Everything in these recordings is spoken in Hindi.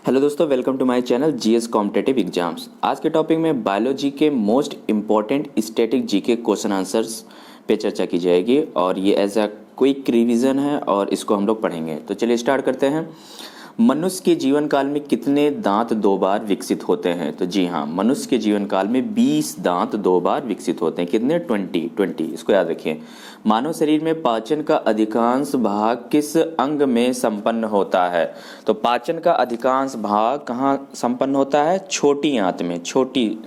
हेलो दोस्तों, welcome to my channel GS competitive exams. आज के टॉपिक में बायोलॉजी के most important static GK question answers पे चर्चा की जाएगी और ये एज अ क्विक रिवीजन है और इसको हम लोग पढ़ेंगे। तो चलिए स्टार्ट करते हैं। मनुष्य के जीवन काल में कितने दांत दो बार विकसित होते हैं? तो जी हाँ, मनुष्य के जीवन काल में 20 दांत दो बार विकसित होते हैं। कितने? 20। इसको याद रखिए। मानव शरीर में पाचन का अधिकांश भाग किस अंग में संपन्न होता है? तो पाचन का अधिकांश भाग कहाँ संपन्न होता है? छोटी आंत में, छोटी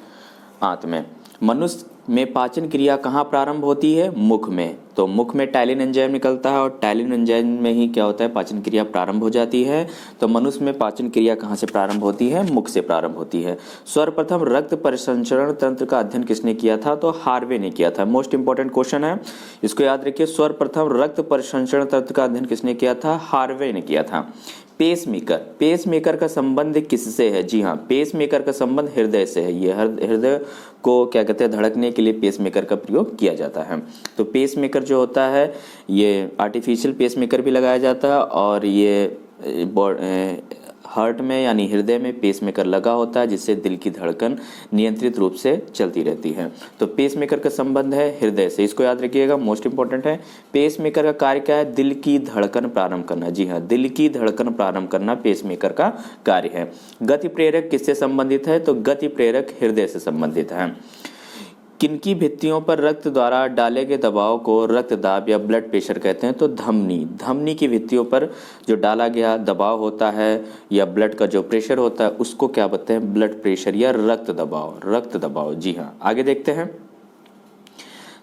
आंत में। मनुष्य में पाचन क्रिया कहाँ प्रारंभ होती है? मुख में। तो मुख में टाइलिन एंजाइम निकलता है और टाइलिन एंजाइम में ही क्या होता है? पाचन क्रिया प्रारंभ हो जाती है। तो मनुष्य में पाचन क्रिया कहाँ से प्रारंभ होती है? मुख से प्रारंभ होती है। सर्वप्रथम रक्त परिसंचरण तंत्र का अध्ययन किसने किया था? तो हार्वे ने किया था। मोस्ट इंपॉर्टेंट क्वेश्चन है, इसको याद रखिए। सर्वप्रथम रक्त परिसंचरण तंत्र का अध्ययन किसने किया था? हार्वे ने किया था। पेसमेकर, पेसमेकर का संबंध किससे है? जी हाँ, पेसमेकर का संबंध हृदय से है। ये हृदय को क्या कहते हैं? धड़कने के लिए पेसमेकर का प्रयोग किया जाता है। तो पेसमेकर जो होता है, ये आर्टिफिशियल पेसमेकर भी लगाया जाता है और ये हार्ट में यानी हृदय में पेसमेकर लगा होता है, जिससे दिल की धड़कन नियंत्रित रूप से चलती रहती है। तो पेसमेकर का संबंध है हृदय से, इसको याद रखिएगा, मोस्ट इंपॉर्टेंट है। पेसमेकर का कार्य क्या है? दिल की धड़कन प्रारंभ करना। जी हाँ, दिल की धड़कन प्रारंभ करना पेसमेकर का कार्य है। गति प्रेरक किससे संबंधित है? तो गति प्रेरक हृदय से संबंधित है। किनकी भित्तियों पर रक्त द्वारा डाले गए दबाव को रक्तदाब या ब्लड प्रेशर कहते हैं? तो धमनी, धमनी की भित्तियों पर जो डाला गया दबाव होता है या ब्लड का जो प्रेशर होता है उसको क्या बोलते हैं? ब्लड प्रेशर या रक्त दबाव, रक्त दबाव। जी हाँ, आगे देखते हैं।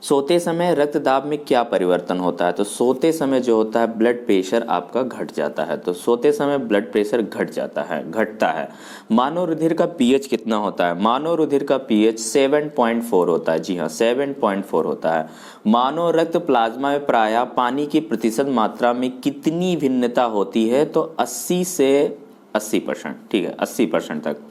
सोते समय रक्त दाब में क्या परिवर्तन होता है? तो सोते समय जो होता है ब्लड प्रेशर आपका घट जाता है। तो सोते समय ब्लड प्रेशर घट जाता है, घटता है। मानव रुधिर का पीएच कितना होता है? मानव रुधिर का पीएच 7.4 होता है। जी हाँ, 7.4 होता है। मानव रक्त प्लाज्मा में प्रायः पानी की प्रतिशत मात्रा में कितनी भिन्नता होती है? तो 80 से 80%। ठीक है, 80% तक।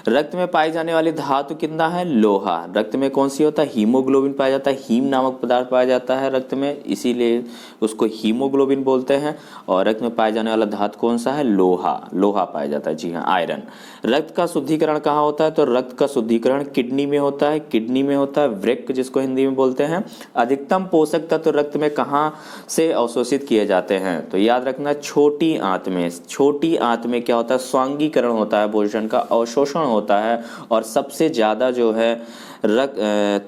रक्त में पाई जाने वाली धातु कितना है? लोहा। रक्त में कौन सी होता है? हीमोग्लोबिन पाया जाता है। हीम नामक पदार्थ पाया जाता है रक्त में, इसीलिए उसको हीमोग्लोबिन बोलते हैं। और रक्त में पाया जाने वाला धातु कौन सा है? लोहा, लोहा पाया जाता है। जी हाँ, आयरन। रक्त का शुद्धिकरण कहाँ होता है? तो रक्त का शुद्धिकरण किडनी में होता है, किडनी में होता है, वृक्क जिसको हिंदी में बोलते हैं। अधिकतम पोषक तत्व रक्त में कहाँ से अवशोषित किए जाते हैं? तो याद रखना, छोटी आंत में। छोटी आंत में क्या होता है? स्वांगीकरण होता है, भोजन का अवशोषण होता है। और सबसे ज़्यादा जो है रक्त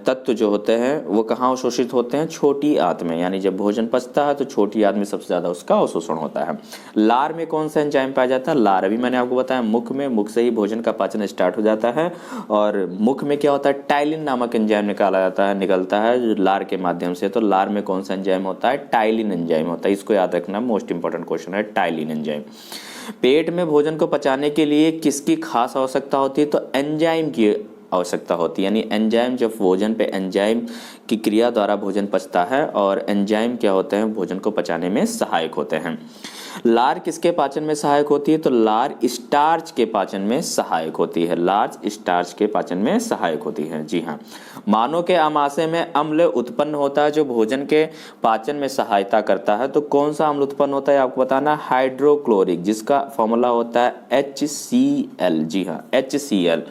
तत्व जो होते हैं वो कहाँ अवशोषित होते हैं? छोटी आंत में। यानी जब भोजन पचता है तो छोटी आंत में सबसे ज़्यादा उसका अवशोषण होता है। लार में कौन सा एंजाइम पाया जाता है? लार, अभी मैंने आपको बताया मुख में, मुख से ही भोजन का पाचन स्टार्ट हो जाता है। और मुख में क्या होता है? टाइलिन नामक एंजाइम निकलता है लार के माध्यम से। तो लार में कौन सा एंजाइम होता है? टाइलिन एंजाइम होता है। इसको याद रखना, मोस्ट इंपॉर्टेंट क्वेश्चन है, टाइलिन एंजाइम। पेट में भोजन को पचाने के लिए किसकी खास आवश्यकता होती है? तो एंजाइम की आवश्यकता होती है। यानी एंजाइम, जब भोजन पे एंजाइम की क्रिया द्वारा भोजन पचता है और एंजाइम क्या होते हैं? भोजन को पचाने में सहायक होते हैं। लार किसके पाचन में सहायक होती है? तो लार स्टार्च के पाचन में सहायक होती है। लार स्टार्च के पाचन में सहायक होती है। जी हाँ। मानव के आमाशय में अम्ल उत्पन्न होता है जो भोजन के पाचन में सहायता करता है। तो कौन सा अम्ल उत्पन्न होता है आपको बताना? हाइड्रोक्लोरिक, जिसका फॉर्मूला होता है HCl। जी हाँ, HCl।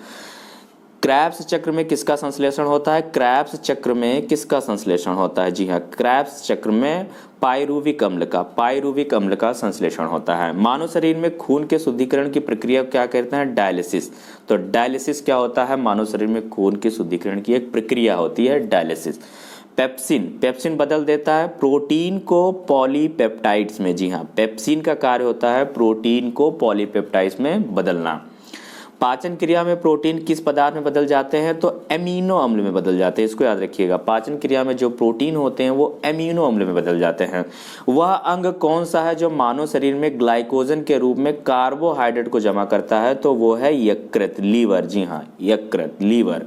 क्रैब्स चक्र में किसका संश्लेषण होता है? क्रैब्स चक्र में किसका संश्लेषण होता है? जी हाँ, क्रैब्स चक्र में पाइरुविक अम्ल का संश्लेषण होता है। मानव शरीर में खून के शुद्धिकरण की प्रक्रिया क्या कहते हैं? डायलिसिस। तो डायलिसिस क्या होता है? मानव शरीर में खून के शुद्धिकरण की एक प्रक्रिया होती है, डायलिसिस। पेप्सिन बदल देता है प्रोटीन को पॉलीपेप्टाइड्स में। जी हाँ, पेप्सिन का कार्य होता है प्रोटीन को पॉलीपेप्टाइड्स में बदलना। पाचन क्रिया में प्रोटीन किस पदार्थ में बदल जाते हैं? तो एमिनो अम्ल में बदल जाते हैं। इसको याद रखिएगा, पाचन क्रिया में जो प्रोटीन होते हैं वो एमिनो अम्ल में बदल जाते हैं। वह अंग कौन सा है जो मानव शरीर में ग्लाइकोजन के रूप में कार्बोहाइड्रेट को जमा करता है? तो वो है यकृत, लीवर। जी हाँ, यकृत, लीवर।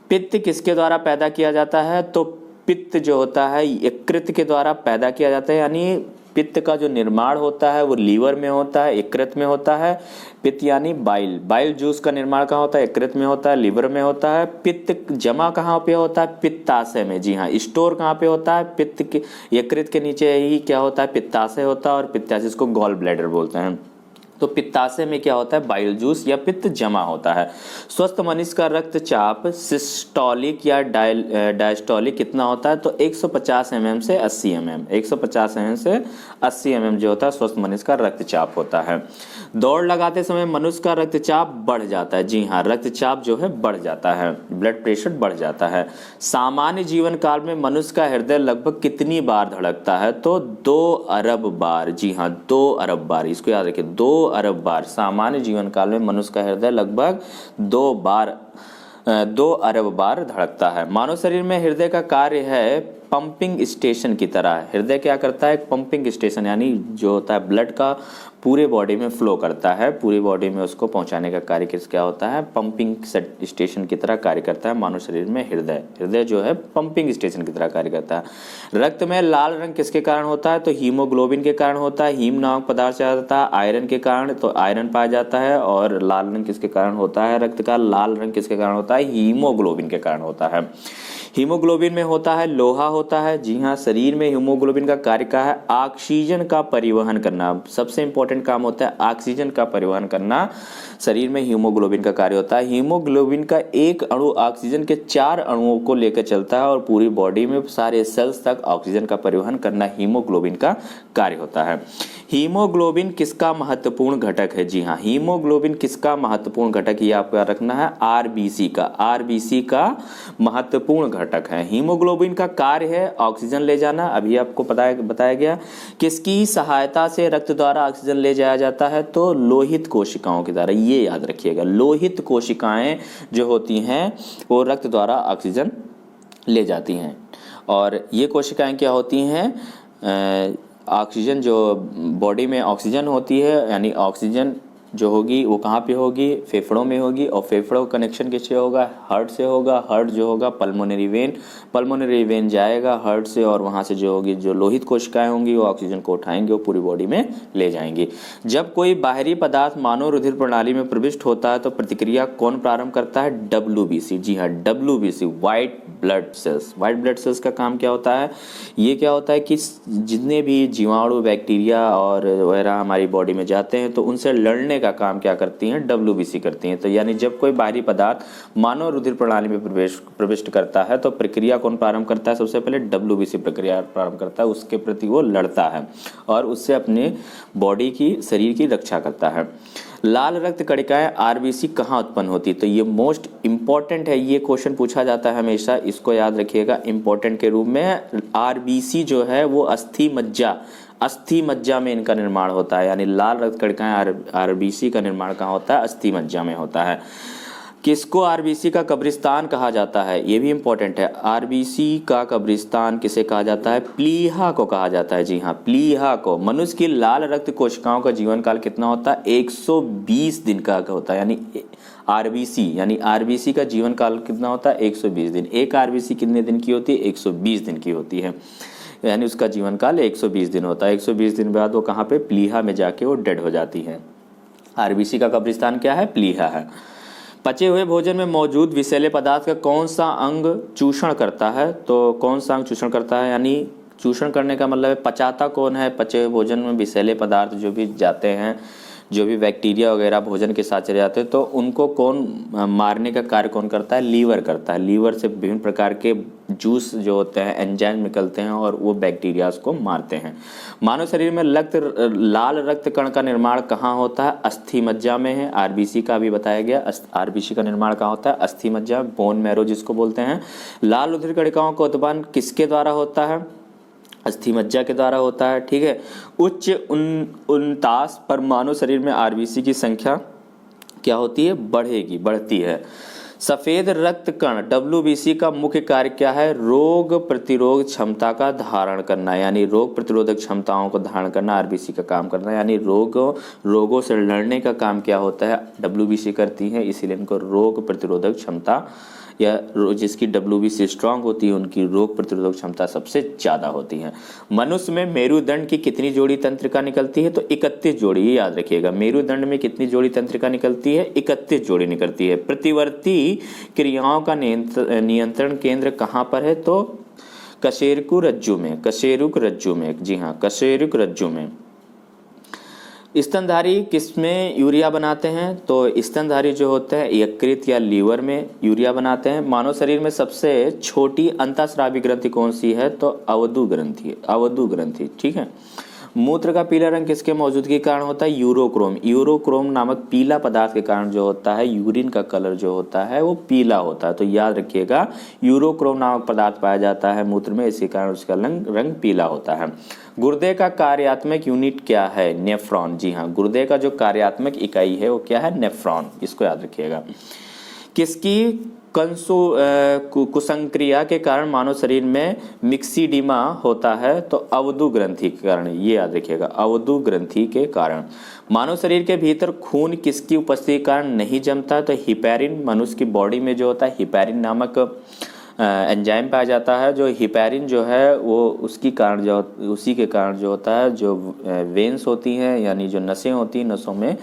पित्त किसके द्वारा पैदा किया जाता है? तो पित्त जो होता है यकृत के द्वारा पैदा किया जाता है। यानी पित्त का जो निर्माण होता है वो लीवर में होता है, यकृत में होता है। पित्त यानी बाइल, बाइल जूस का निर्माण कहाँ होता है? यकृत में होता है, लीवर में होता है। पित्त जमा कहाँ पे होता है? पित्ताशय में। जी हाँ, स्टोर कहाँ पे होता है? पित्त के यकृत के नीचे ही क्या होता है? पित्ताशय होता है, और पित्ताशय इसको गॉल ब्लैडर बोलते हैं। तो पित्ताशय में क्या होता है? बाइल जूस या पित्त जमा होता है। स्वस्थ मनुष्य का रक्तचाप सिस्टोलिक या डायस्टोलिक कितना होता है? तो 150 mm से 80 mm, 150 mm से 80 mm जो होता है स्वस्थ मनुष्य का रक्तचाप होता है। दौड़ लगाते समय मनुष्य का रक्तचाप बढ़ जाता है। जी हाँ, रक्तचाप जो है बढ़ जाता है, ब्लड प्रेशर बढ़ जाता है। सामान्य जीवन काल में मनुष्य का हृदय लगभग कितनी बार धड़कता है? तो 2 अरब बार। जी हाँ, 2 अरब बार, इसको याद रखिए, 2 अरब बार। सामान्य जीवन काल में मनुष्य का हृदय लगभग 2 अरब बार धड़कता है। मानव शरीर में हृदय का कार्य है पंपिंग स्टेशन की तरह। हृदय क्या करता है? एक पंपिंग स्टेशन, यानी जो होता है ब्लड का पूरे बॉडी में फ्लो करता है, पूरी बॉडी में उसको पहुंचाने का कार्य क्या होता है? पंपिंग स्टेशन की तरह कार्य करता है मानव शरीर में हृदय। हृदय जो है पंपिंग स्टेशन की तरह कार्य करता है। रक्त में लाल रंग किसके कारण होता है? तो हीमोग्लोबिन के कारण होता है। हीम नामक पदार्थ से आता है आयरन के कारण, तो आयरन पाया जाता है। और लाल रंग किसके कारण होता है? रक्त का लाल रंग किसके कारण होता है? हीमोग्लोबिन के कारण होता है। हीमोग्लोबिन में होता है लोहा होता है। जी हाँ, शरीर में हीमोग्लोबिन का कार्य क्या है? ऑक्सीजन का परिवहन करना। सबसे इंपॉर्टेंट काम होता है ऑक्सीजन का परिवहन करना, शरीर में हीमोग्लोबिन का कार्य होता है। हीमोग्लोबिन का एक अणु ऑक्सीजन के 4 अणुओं को लेकर चलता है, और पूरी बॉडी में सारे सेल्स तक ऑक्सीजन का परिवहन करना हीमोग्लोबिन का कार्य होता है। हीमोग्लोबिन किसका महत्वपूर्ण घटक है? जी हाँ, हीमोग्लोबिन किसका महत्वपूर्ण घटक, ये आपको याद रखना है, आरबीसी का। आरबीसी का महत्वपूर्ण घटक है। हीमोग्लोबिन का कार्य है ऑक्सीजन ले जाना, अभी आपको बताया गया। किसकी सहायता से रक्त द्वारा ऑक्सीजन ले जाया जाता है? तो लोहित कोशिकाओं के द्वारा। ये याद रखिएगा, लोहित कोशिकाएं जो होती हैं वो रक्त द्वारा ऑक्सीजन ले जाती हैं। और ये कोशिकाएं क्या होती हैं? ऑक्सीजन जो बॉडी में ऑक्सीजन होती है, यानी ऑक्सीजन जो होगी वो कहाँ पे होगी? फेफड़ों में होगी। और फेफड़ों का कनेक्शन किससे होगा? हार्ट से होगा। हार्ट जो होगा पल्मोनरी वेन, पल्मोनरी वेन जाएगा हार्ट से, और वहाँ से जो होगी जो लोहित कोशिकाएं होंगी वो ऑक्सीजन को उठाएंगे, वो पूरी बॉडी में ले जाएंगी। जब कोई बाहरी पदार्थ मानव रुधिर प्रणाली में प्रविष्ट होता है तो प्रतिक्रिया कौन प्रारंभ करता है? WBC। जी हाँ, WBC, white blood cells. White blood cells का काम क्या होता है? ये क्या होता है कि जितने भी जीवाणु, बैक्टीरिया और वगैरह हमारी बॉडी में जाते हैं तो उनसे लड़ने का काम क्या करती हैं? WBC करती हैं। तो यानी जब कोई बाहरी पदार्थ मानव रुधिर प्रणाली में प्रविष्ट करता है तो प्रक्रिया कौन प्रारंभ करता है? सबसे पहले WBC प्रक्रिया प्रारंभ करता है, उसके प्रति वो लड़ता है और उससे अपने बॉडी की, शरीर की रक्षा करता है। लाल रक्त कणिकाएं आरबीसी कहाँ उत्पन्न होती? तो ये मोस्ट इंपॉर्टेंट है, ये क्वेश्चन पूछा जाता है हमेशा, इसको याद रखिएगा इंपॉर्टेंट के रूप में। आरबीसी जो है वो अस्थि मज्जा में इनका निर्माण होता है, यानी लाल रक्त कणिकाएं आरबीसी का निर्माण कहाँ होता है? अस्थि मज्जा में होता है। किसको आरबीसी का कब्रिस्तान कहा जाता है? ये भी इंपॉर्टेंट है। आरबीसी का कब्रिस्तान किसे कहा जाता है? प्लीहा को कहा जाता है। जी हाँ, प्लीहा को। मनुष्य की लाल रक्त कोशिकाओं का जीवन काल कितना होता है? 120 दिन का होता है, यानी आरबीसी का जीवन काल कितना होता है? 120 दिन। एक आरबीसी कितने दिन की होती है? 120 दिन की होती है, यानी उसका जीवन काल 120 दिन होता है। 120 दिन बाद वो कहाँ पे? प्लीहा में जाके वो डेड हो जाती है। आरबीसी का कब्रिस्तान क्या है? प्लीहा है। पचे हुए भोजन में मौजूद विषैले पदार्थ का कौन सा अंग चूषण करता है? तो कौन सा अंग चूषण करता है? यानी चूषण करने का मतलब है पचाता कौन है? पचे हुए भोजन में विषैले पदार्थ जो भी जाते हैं, जो भी बैक्टीरिया वगैरह भोजन के साथ चले जाते हैं, तो उनको कौन मारने का कार्य कौन करता है? लीवर करता है। लीवर से विभिन्न प्रकार के जूस जो होते हैं, एंजाइम निकलते हैं और वो बैक्टीरियाज को मारते हैं। मानव शरीर में लाल रक्त कण का निर्माण कहाँ होता है? अस्थि मज्जा में है। आरबीसी का भी बताया गया, आरबीसी का निर्माण कहाँ होता है? अस्थि मज्जा, बोन मैरो जिसको बोलते हैं। लाल रुधिर कणिकाओं का उत्पन्न किसके द्वारा होता है? अस्थि मज्जा के द्वारा होता है। ठीक है। उच्च 49 पर मानव शरीर में आरबीसी की संख्या क्या होती है? बढ़ती है। सफेद रक्त कण WBC का मुख्य कार्य क्या है? रोग प्रतिरोध क्षमता का धारण करना, यानी रोग प्रतिरोधक क्षमताओं को धारण करना आरबीसी का काम करना, यानी रोगों से लड़ने का काम क्या होता है? WBC करती है, इसीलिए इनको रोग प्रतिरोधक क्षमता या जिसकी WBC स्ट्रांग होती है उनकी रोग प्रतिरोधक क्षमता सबसे ज़्यादा होती है। मनुष्य में मेरुदंड की कितनी जोड़ी तंत्रिका निकलती है? तो 31 जोड़ी, ये याद रखिएगा। मेरुदंड में कितनी जोड़ी तंत्रिका निकलती है? 31 जोड़ी निकलती है। प्रतिवर्ती क्रियाओं का नियंत्रण केंद्र कहाँ पर है? तो कशेरुक रज्जु में, कशेरुक रज्जु में, जी हाँ, कशेरुक रज्जु में। स्तनधारी किसमें यूरिया बनाते हैं? तो स्तनधारी जो होते हैं यकृत या लीवर में यूरिया बनाते हैं। मानव शरीर में सबसे छोटी अंतःस्रावी ग्रंथि कौन सी है? तो अवधु ग्रंथि, अवधु ग्रंथि, ठीक है। मूत्र का पीला रंग किसके मौजूदगी के कारण होता है? यूरोक्रोम, यूरोक्रोम नामक पीला पदार्थ के कारण जो होता है यूरिन का कलर जो होता है वो पीला होता है। तो याद रखिएगा, यूरोक्रोम नामक पदार्थ पाया जाता है मूत्र में, इसी कारण उसका रंग पीला होता है। गुर्दे का कार्यात्मक यूनिट क्या है? नेफ्रॉन, जी हाँ, गुर्दे का जो कार्यात्मक इकाई है वो क्या है? नेफ्रॉन, इसको याद रखिएगा। किसकी कुसंक्रिया के कारण मानव शरीर में मिक्सीडीमा होता है? तो अवधु ग्रंथि के कारण, ये याद रखिएगा, अवधु ग्रंथि के कारण। मानव शरीर के भीतर खून किसकी उपस्थिति के कारण नहीं जमता है? तो हिपैरिन, मनुष्य की बॉडी में जो होता है हिपैरिन नामक एंजाइम पाया जाता है। जो हिपैरिन जो है वो उसकी कारण जो उसी के कारण जो होता है, जो वेन्स होती हैं यानी जो नसें होती हैं, नसों में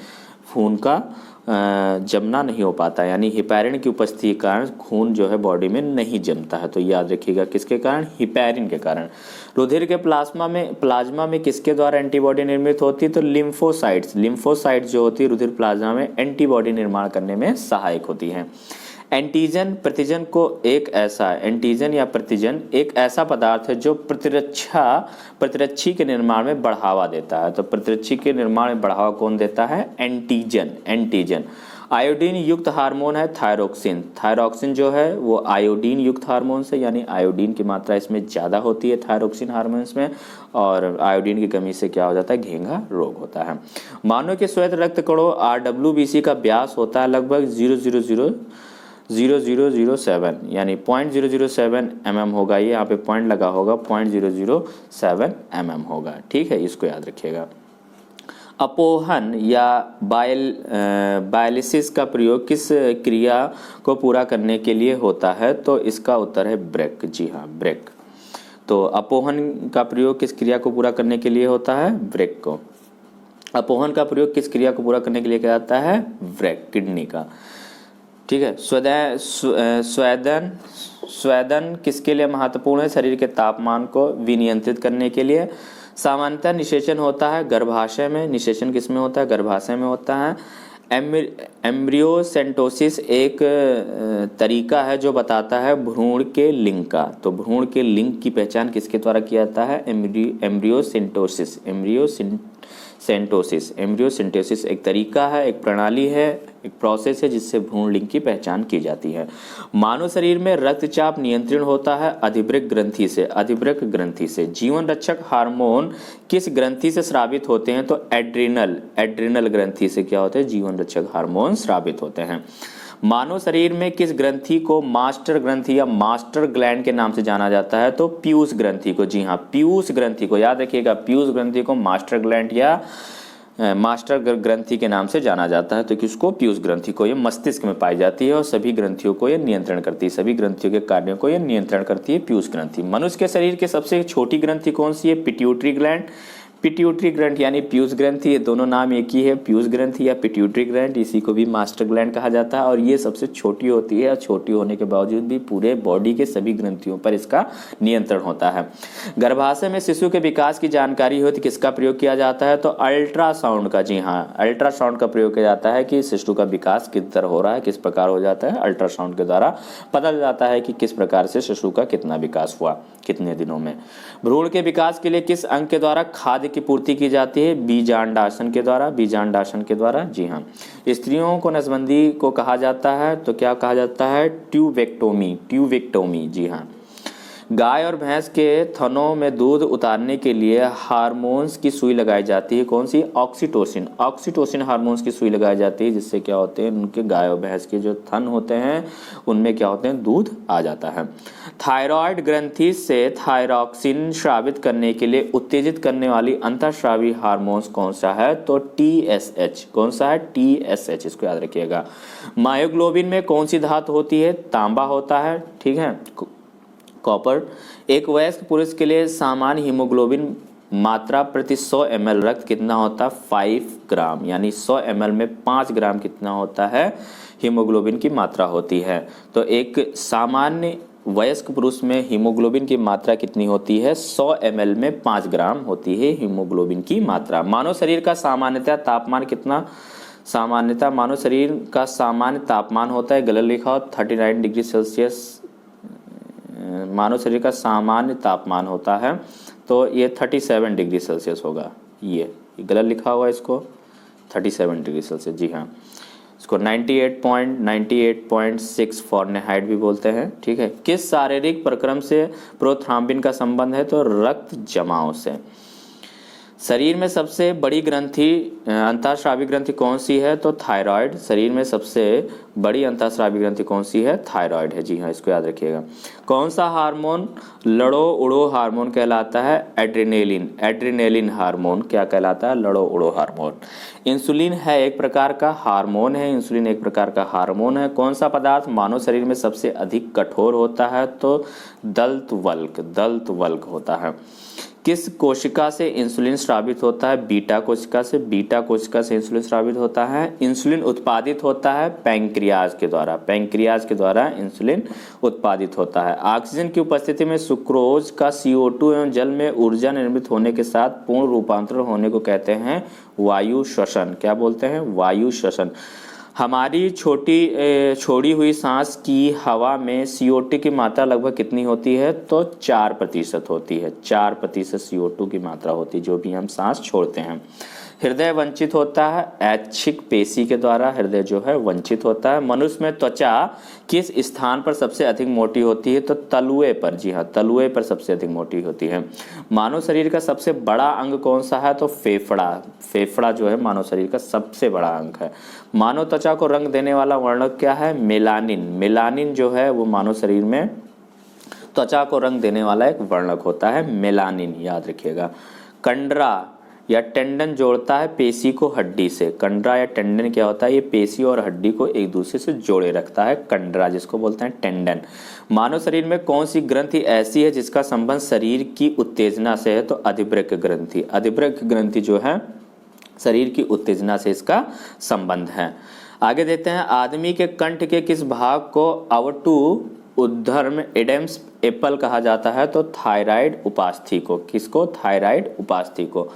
खून का जमना नहीं हो पाता, यानी हिपैरिन की उपस्थिति के कारण खून जो है बॉडी में नहीं जमता है। तो याद रखिएगा किसके कारण? हिपैरिन के कारण। रुधिर के प्लाज्मा में किसके द्वारा एंटीबॉडी निर्मित होती है? तो लिम्फोसाइट्स, लिम्फोसाइट्स जो होती है रुधिर प्लाज्मा में एंटीबॉडी निर्माण करने में सहायक होती हैं। एंटीजन प्रतिजन को एक ऐसा, एंटीजन या प्रतिजन एक ऐसा पदार्थ है जो प्रतिरक्षी के निर्माण में बढ़ावा देता है। तो प्रतिरक्षी के निर्माण में बढ़ावा कौन देता है? Antigen, antigen. आयोडीन युक्त हार्मोन है थायरोक्सिन, थायरोक्सिन जो है वो आयोडीन युक्त हार्मोन से, यानी आयोडीन की मात्रा इसमें ज़्यादा होती है थायरोक्सिन हार्मोन्स में, और आयोडीन की कमी से क्या हो जाता है? घेंघा रोग होता है। मानव के श्वेत रक्त कणों RWBC का व्यास होता है लगभग 0.0007 यानी 0.007 mm होगा। ये यहाँ पे पॉइंट लगा होगा, 0.007 mm होगा, ठीक है, इसको याद रखिएगा। अपोहन या बायलिसिस का प्रयोग किस क्रिया को पूरा करने के लिए होता है? तो इसका उत्तर है ब्रेक, जी हाँ, ब्रेक। तो अपोहन का प्रयोग किस क्रिया को पूरा करने के लिए होता है? ब्रेक को। अपोहन का प्रयोग किस क्रिया को पूरा करने के लिए किया जाता है? ब्रेक, किडनी का, ठीक है। स्वेदन किसके लिए महत्वपूर्ण है? शरीर के तापमान को विनियंत्रित करने के लिए। सामान्यतः निषेचन होता है गर्भाशय में, निषेचन किस में होता है? गर्भाशय में होता है। एम्ब्रियोसेंटोसिस एक तरीका है जो बताता है भ्रूण के लिंग का। तो भ्रूण के लिंग की पहचान किसके द्वारा किया जाता है? एम्ब्रियोसेंटोसिस, एम्ब्रियोसेंटोसिस एक तरीका है, एक प्रणाली है, एक प्रोसेस है जिससे भ्रूण लिंग की पहचान की जाती है। मानव शरीर में रक्तचाप नियंत्रण होता है अधिवृक्क ग्रंथि से, अधिवृक्क ग्रंथि से। जीवन रक्षक हार्मोन किस ग्रंथि से स्रावित होते हैं? तो एड्रिनल ग्रंथि से क्या होते हैं? जीवन रक्षक हार्मोन स्रावित होते हैं। मानव शरीर में किस ग्रंथि को मास्टर ग्रंथि या मास्टर ग्लैंड के नाम से जाना जाता है? तो पीयूष ग्रंथि को, जी हाँ, पीयूष ग्रंथि को, याद रखिएगा, पीयूष ग्रंथि को मास्टर ग्लैंड या मास्टर ग्रंथि के नाम से जाना जाता है। तो किसको? पीयूष ग्रंथि को। ये मस्तिष्क में पाई जाती है और सभी ग्रंथियों को ये नियंत्रण करती है, सभी ग्रंथियों के कार्यों को ये नियंत्रण करती है पीयूष ग्रंथि। मनुष्य के शरीर के सबसे छोटी ग्रंथि कौन सी है? पिट्यूटरी ग्लैंड, पिट्यूटरी ग्लैंड यानी पीयूष ग्रंथि, ये दोनों नाम एक ही है, पीयूष ग्रंथि या पिट्यूटरी ग्लैंड, इसी को भी मास्टर ग्लैंड कहा जाता है। और ये सबसे छोटी होती है और छोटी होने के बावजूद भी पूरे बॉडी के सभी ग्रंथियों पर इसका नियंत्रण होता है। गर्भाशय में शिशु के विकास की जानकारी हो तो किसका प्रयोग किया जाता है? तो अल्ट्रासाउंड का, जी हाँ, अल्ट्रासाउंड का प्रयोग किया जाता है कि शिशु का विकास किस तरह हो रहा है, किस प्रकार हो जाता है। अल्ट्रासाउंड के द्वारा पता चल जाता है कि किस प्रकार से शिशु का कितना विकास हुआ, कितने दिनों में। भ्रूण के विकास के लिए किस अंग के द्वारा खाद्य की पूर्ति की जाती है? बीजांडासन के द्वारा, बीजांडासन के द्वारा, जी हाँ। स्त्रियों को नसबंदी को कहा जाता है तो क्या कहा जाता है? ट्यूबेक्टोमी, ट्यूबेक्टोमी, जी हाँ। गाय और भैंस के थनों में दूध उतारने के लिए हार्मोन्स की सुई लगाई जाती है, कौन सी? ऑक्सीटोसिन। ऑक्सीटोसिन हार्मोन्स की सुई लगाई जाती है, जिससे क्या होते हैं, उनके गाय और भैंस के जो थन होते हैं उनमें क्या होते हैं, दूध आ जाता है। थायराइड ग्रंथि से थायरॉक्सिन स्रावित करने के लिए उत्तेजित करने वाली अंतःस्रावी हार्मोन्स कौन सा है? तो TSH। कौन सा है? TSH, इसको याद रखिएगा। मायोग्लोबिन में कौन सी धातु होती है? तांबा होता है, ठीक है, कॉपर। एक वयस्क पुरुष के लिए सामान्य हीमोग्लोबिन मात्रा प्रति 100 ml रक्त कितना होता है? 5 ग्राम, यानी 100 ml में 5 ग्राम कितना होता है? हीमोग्लोबिन की मात्रा होती है। तो एक सामान्य वयस्क पुरुष में हीमोग्लोबिन की मात्रा कितनी होती है? 100 ml में 5 ग्राम होती है हीमोग्लोबिन की मात्रा। मानव शरीर का सामान्यतः तापमान कितना? सामान्यतः मानव शरीर का सामान्य तापमान होता है, गलत लिखा हो, 39 डिग्री सेल्सियस मानव शरीर का सामान्य तापमान होता है, तो ये 37 डिग्री सेल्सियस होगा। ये गलत लिखा हुआ है, इसको 37 डिग्री सेल्सियस, जी हाँ। इसको 98.6 फ़ारेनहाइट भी बोलते हैं, ठीक है। किस शारीरिक प्रक्रम से प्रोथ्राम्बिन का संबंध है? तो रक्त जमाव से। शरीर में सबसे बड़ी ग्रंथि अंतःस्रावी ग्रंथि कौन सी है? तो थायराइड। शरीर में सबसे बड़ी अंतःस्रावी ग्रंथि कौन सी है? थायराइड है, जी हाँ, इसको याद रखिएगा। कौन सा हार्मोन लड़ो उड़ो हार्मोन कहलाता है? एड्रेनेलिन। एड्रेनेलिन हार्मोन क्या कहलाता है? लड़ो उड़ो हार्मोन। इंसुलिन है एक प्रकार का हार्मोन है, इंसुलिन एक प्रकार का हार्मोन है। कौन सा पदार्थ मानव शरीर में सबसे अधिक कठोर होता है? तो दल्तवल्क, दल्तवल्क होता है। किस कोशिका से इंसुलिन स्रावित होता है? बीटा कोशिका से। बीटा कोशिका से इंसुलिन स्रावित होता है। इंसुलिन उत्पादित होता है पैंक्रियाज के द्वारा। पैंक्रियाज के द्वारा इंसुलिन उत्पादित होता है। ऑक्सीजन की उपस्थिति में सुक्रोज का CO2 एवं जल में ऊर्जा निर्मित होने के साथ पूर्ण रूपांतरण होने को कहते हैं वायु श्वसन। क्या बोलते हैं? वायु श्वसन। हमारी छोड़ी हुई सांस की हवा में CO2 की मात्रा लगभग कितनी होती है? तो 4% होती है। 4% CO2 की मात्रा होती है जो भी हम सांस छोड़ते हैं। हृदय वंचित होता है ऐच्छिक पेशी के द्वारा, हृदय जो है वंचित होता है। मनुष्य में त्वचा किस स्थान पर सबसे अधिक मोटी होती है? तो तलुए पर, जी हाँ, तलुए पर सबसे अधिक मोटी होती है। मानव शरीर का सबसे बड़ा अंग कौन सा है? तो फेफड़ा। फेफड़ा जो है मानव शरीर का सबसे बड़ा अंग है। मानव त्वचा को रंग देने वाला वर्णक क्या है? मेलानिन। मेलानिन जो है वो मानव शरीर में त्वचा को रंग देने वाला एक वर्णक होता है, मेलानिन, याद रखिएगा। कंडरा या टेंडन जोड़ता है पेशी को हड्डी से। कंडरा या टेंडन क्या होता है? ये पेशी और हड्डी को एक दूसरे से जोड़े रखता है, कंडरा, जिसको बोलते हैं टेंडन। मानव शरीर में कौन सी ग्रंथि ऐसी है जिसका संबंध शरीर की उत्तेजना से है? तो अधिवृक्क ग्रंथि। अधिवृक्क ग्रंथि जो है शरीर की उत्तेजना से इसका संबंध है। आगे देते हैं, आदमी के कंठ के किस भाग को अवटु उद्धर्म एडम्स एप्पल कहा जाता है? तो थायराइड उपास्थि को। किसको? थायराइड उपास्थि को।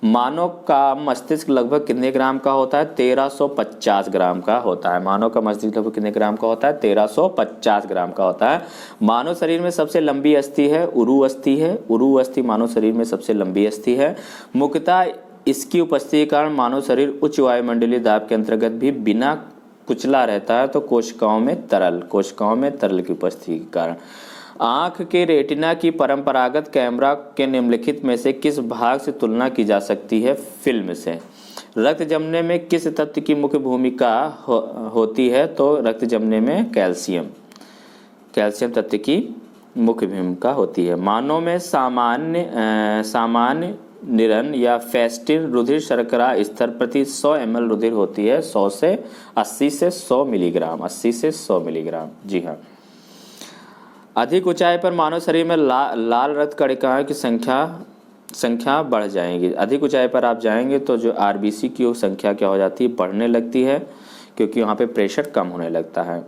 मानव का मस्तिष्क लगभग कितने ग्राम का होता है? 1350 ग्राम का होता है। मानव का मस्तिष्क लगभग कितने ग्राम का होता है? 1350 ग्राम का होता है। मानव शरीर में सबसे लंबी अस्थि है उरु अस्थि है। उरु अस्थि मानव शरीर में सबसे लंबी अस्थि है। मुख्यतः इसकी उपस्थिति के कारण मानव शरीर उच्च वायुमंडलीय दाब के अंतर्गत भी बिना कुचला रहता है। तो कोशिकाओं में तरल की उपस्थिति के कारण। आँख के रेटिना की परंपरागत कैमरा के निम्नलिखित में से किस भाग से तुलना की जा सकती है? फिल्म से। रक्त जमने में किस तत्व की मुख्य भूमिका होती है? तो रक्त जमने में कैल्शियम तत्व की मुख्य भूमिका होती है। मानव में सामान्य निरन या फेस्टिन रुधिर शर्करा स्तर प्रति 100 ml रुधिर होती है 80 से 100 मिलीग्राम। 80 से 100 मिलीग्राम, जी हाँ। अधिक ऊंचाई पर मानव शरीर में लाल रक्त कणिकाओं की संख्या बढ़ जाएगी। अधिक ऊंचाई पर आप जाएंगे तो जो RBC की संख्या क्या हो जाती है? बढ़ने लगती है, क्योंकि वहाँ पे प्रेशर कम होने लगता है।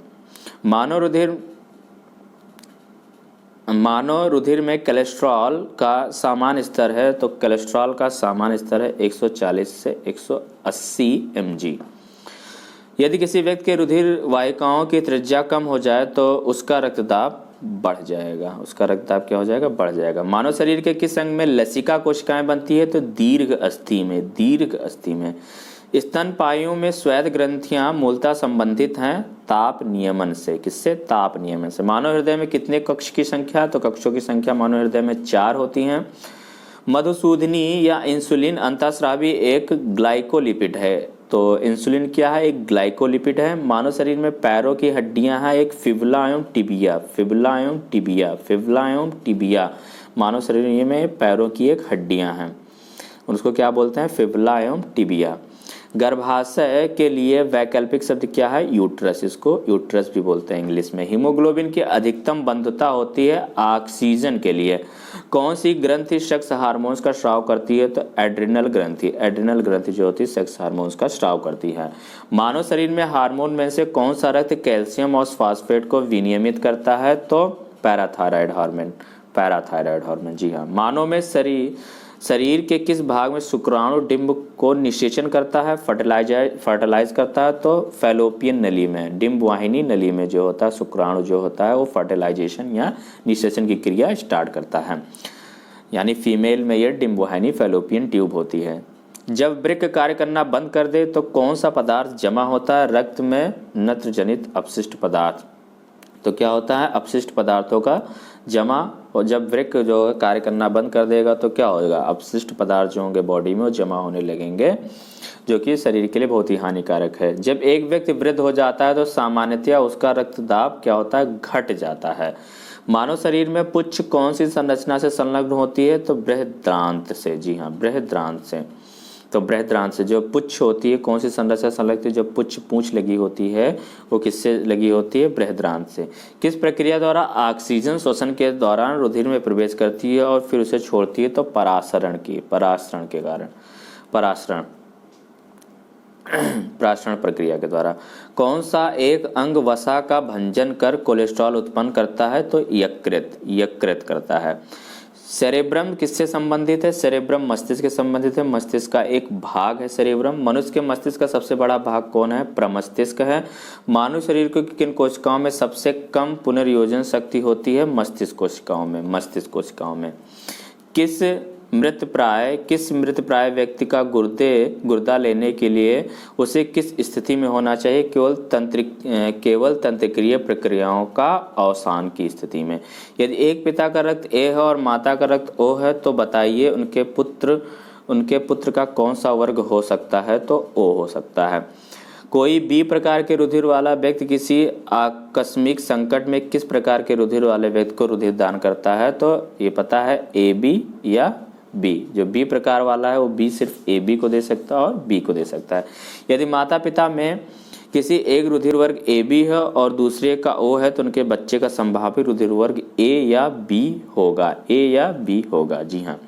मानव रुधिर में कोलेस्ट्रॉल का सामान्य स्तर है, तो कोलेस्ट्रॉल का सामान्य स्तर है 140 से 180 mg। यदि किसी व्यक्ति के रुधिर वाहिकाओं की त्रिज्या कम हो जाए तो उसका रक्तदाब बढ़ जाएगा। उसका रक्तदाब क्या हो जाएगा? बढ़ जाएगा। मानव शरीर के किस अंग में लसिका कोशिकाएं बनती है? तो दीर्घ अस्थि में। स्तनपायियों में श्वेत ग्रंथियां मूलतः संबंधित हैं ताप नियमन से। किससे? ताप नियमन से। मानव हृदय में कितने कक्ष की संख्या? तो कक्षों की संख्या मानव हृदय में 4 होती हैं। मधुसूदनी या इंसुलिन अंतःस्रावी एक ग्लाइकोलिपिड है। तो इंसुलिन क्या है? एक ग्लाइकोलिपिड है। मानव शरीर में पैरों की हड्डियां हैं, एक फिबुला एवं टिबिया। फिबुला एवं टिबिया, फिबुला एवं टिबिया मानव शरीर में पैरों की एक हड्डियां हैं, उसको क्या बोलते हैं? फिबुला एवं टिबिया। गर्भाशय के लिए वैकल्पिक शब्द क्या है? यूट्रस, इसको यूट्रस भी बोलते हैं इंग्लिश में। हीमोग्लोबिन की अधिकतम बंधुता होती है ऑक्सीजन के लिए। कौन सी ग्रंथि सेक्स हार्मोन्स का स्राव करती है? तो एड्रिनल ग्रंथि। एड्रिनल ग्रंथि जो होती है सेक्स हार्मोन्स का स्राव करती है। मानव शरीर में हार्मोन में से कौन सा रक्त कैल्शियम और फास्फेट को विनियमित करता है? तो पैराथायराइड हार्मोन। पैराथायराइड हार्मोन, जी हाँ। मानव में शरीर के किस भाग में शुक्राणु डिंब को निषेचन करता है? फर्टिलाइज करता है? तो फैलोपियन नली में, डिंब वाहिनी नली में जो होता है शुक्राणु जो होता है वो फर्टिलाइजेशन या निषेचन की क्रिया स्टार्ट करता है। यानी फीमेल में ये डिंब वाहिनी फैलोपियन ट्यूब होती है। जब वृक्क कार्य करना बंद कर दे तो कौन सा पदार्थ जमा होता है? रक्त में नत्रजनित अपशिष्ट पदार्थ। तो क्या होता है? अपशिष्ट पदार्थों का जमा। और जब वृक्क जो कार्य करना बंद कर देगा तो क्या होगा? अपशिष्ट पदार्थ जो होंगे बॉडी में वो जमा होने लगेंगे, जो कि शरीर के लिए बहुत ही हानिकारक है। जब एक व्यक्ति वृद्ध हो जाता है तो सामान्यतया उसका रक्तदाब क्या होता है? घट जाता है। मानव शरीर में पुच्छ कौन सी संरचना से संलग्न होती है? तो बृहदांत्र से। जी हाँ, बृहदांत्र से। तो बृहदांत्र से जो पुच्छ होती है कौन सी संरचना से संलग्न होती है? जो पुच्छ पूंछ लगी होती है वो किससे लगी होती है? बृहदांत्र से। किस प्रक्रिया द्वारा ऑक्सीजन श्वसन के दौरान रुधिर में प्रवेश करती है और फिर उसे छोड़ती है? तो परासरण के कारण, परासरण प्रक्रिया के द्वारा। कौन सा एक अंग वसा का भंजन कर कोलेस्ट्रॉल उत्पन्न करता है? तो यकृत करता है। सेरेब्रम किससे संबंधित है? सेरेब्रम मस्तिष्क से संबंधित है। मस्तिष्क का एक भाग है सेरेब्रम। मनुष्य के मस्तिष्क का सबसे बड़ा भाग कौन है? प्रमस्तिष्क है। मानव शरीर को किन कोशिकाओं में सबसे कम पुनर्योजन शक्ति होती है? मस्तिष्क कोशिकाओं में। किस मृत प्राय व्यक्ति का गुर्दा लेने के लिए उसे किस स्थिति में होना चाहिए? केवल तंत्रिक्रिय प्रक्रियाओं का अवसान की स्थिति में। यदि एक पिता का रक्त ए है और माता का रक्त ओ है तो बताइए उनके पुत्र का कौन सा वर्ग हो सकता है? तो ओ हो सकता है। कोई बी प्रकार के रुधिर वाला व्यक्ति किसी आकस्मिक संकट में किस प्रकार के रुधिर वाले व्यक्ति को रुधिर दान करता है? तो ये पता है, ए बी या बी। जो बी प्रकार वाला है वो बी सिर्फ ए बी को दे सकता है और बी को दे सकता है। यदि माता पिता में किसी एक रुधिर वर्ग ए बी है और दूसरे का ओ है तो उनके बच्चे का संभावित रुधिर वर्ग ए या बी होगा। जी हाँ।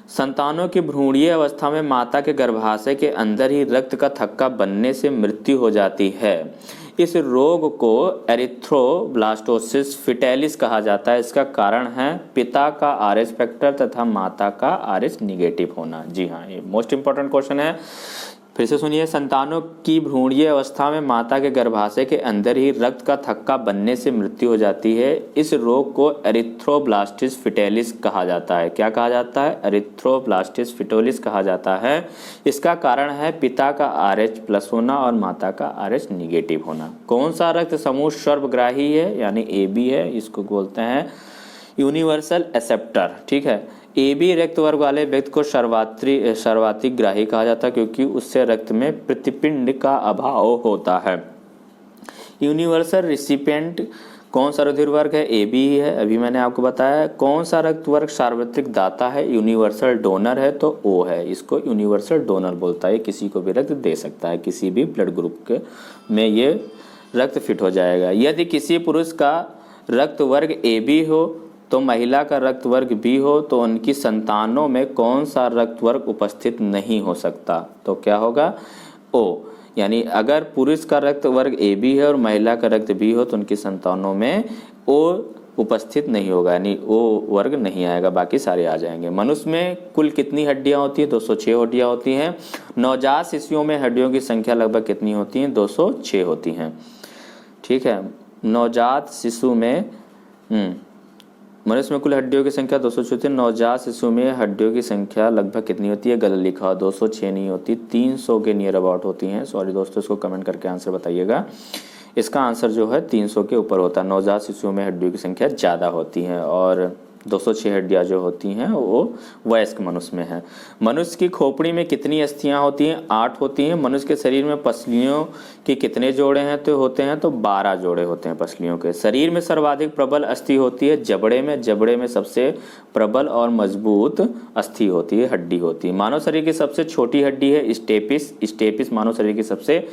संतानों की भ्रूणीय अवस्था में माता के गर्भाशय के अंदर ही रक्त का थक्का बनने से मृत्यु हो जाती है। इस रोग को एरिथ्रोब्लास्टोसिस फिटेलिस कहा जाता है। इसका कारण है पिता का आरएच फैक्टर तथा माता का आरएच निगेटिव होना। जी हाँ, ये मोस्ट इंपॉर्टेंट क्वेश्चन है। फिर से सुनिए, संतानों की भ्रूणीय अवस्था में माता के गर्भाशय के अंदर ही रक्त का थक्का बनने से मृत्यु हो जाती है। इस रोग को एरिथ्रोब्लास्टिस फिटेलिस कहा जाता है। क्या कहा जाता है? एरिथ्रोब्लास्टिस फिटेलिस कहा जाता है। इसका कारण है पिता का आरएच प्लस होना और माता का आरएच निगेटिव होना। कौन सा रक्त समूह सर्वग्राही है? यानी ए बी है। इसको बोलते हैं यूनिवर्सल एक्सेप्टर। ठीक है। ए बी रक्त वर्ग वाले व्यक्ति को सर्वाधिक ग्राही कहा जाता है क्योंकि उससे रक्त में प्रतिपिंड का अभाव होता है। यूनिवर्सल रिसिपिएंट कौन सा रुधिर वर्ग है? ए बी ही है, अभी मैंने आपको बताया। कौन सा रक्त वर्ग सार्वत्रिक दाता है? यूनिवर्सल डोनर है, तो ओ है। इसको यूनिवर्सल डोनर बोलता है। किसी को भी रक्त दे सकता है, किसी भी ब्लड ग्रुप के में ये रक्त फिट हो जाएगा। यदि किसी पुरुष का रक्त वर्ग ए बी हो तो महिला का रक्त वर्ग बी हो तो उनकी संतानों में कौन सा रक्त वर्ग उपस्थित नहीं हो सकता? तो क्या होगा? ओ। यानी अगर पुरुष का रक्त वर्ग ए बी है और महिला का रक्त बी हो तो उनकी संतानों में ओ उपस्थित नहीं होगा, यानी ओ वर्ग नहीं आएगा, बाकी सारे आ जाएंगे। मनुष्य में कुल कितनी हड्डियां होती हैं? 206 हड्डियां होती हैं। नवजात शिशुओं में हड्डियों की संख्या लगभग कितनी होती है? 206 होती हैं। ठीक है। नवजात शिशु में मनुष्य में कुल हड्डियों की संख्या 234। नवजात शिशु में हड्डियों की संख्या लगभग कितनी होती है? गलत लिखा हो, 206 नहीं होती, 300 के नियर अबाउट होती हैं। सॉरी दोस्तों, इसको कमेंट करके आंसर बताइएगा। इसका आंसर जो है 300 के ऊपर होता है। नवजात शिशुओं में हड्डियों की संख्या ज़्यादा होती है और 206 हड्डियाँ जो होती हैं वो वयस्क मनुष्य में है। मनुष्य की खोपड़ी में कितनी अस्थियाँ होती हैं? 8 होती हैं। मनुष्य के शरीर में पसलियों के कितने जोड़े हैं? तो होते हैं तो 12 जोड़े होते हैं पसलियों के। शरीर में सर्वाधिक प्रबल अस्थि होती है जबड़े में। जबड़े में सबसे प्रबल और मजबूत अस्थि होती है, हड्डी होती है। मानव शरीर की सबसे छोटी हड्डी है स्टेपिस। स्टेपिस मानव शरीर की सबसे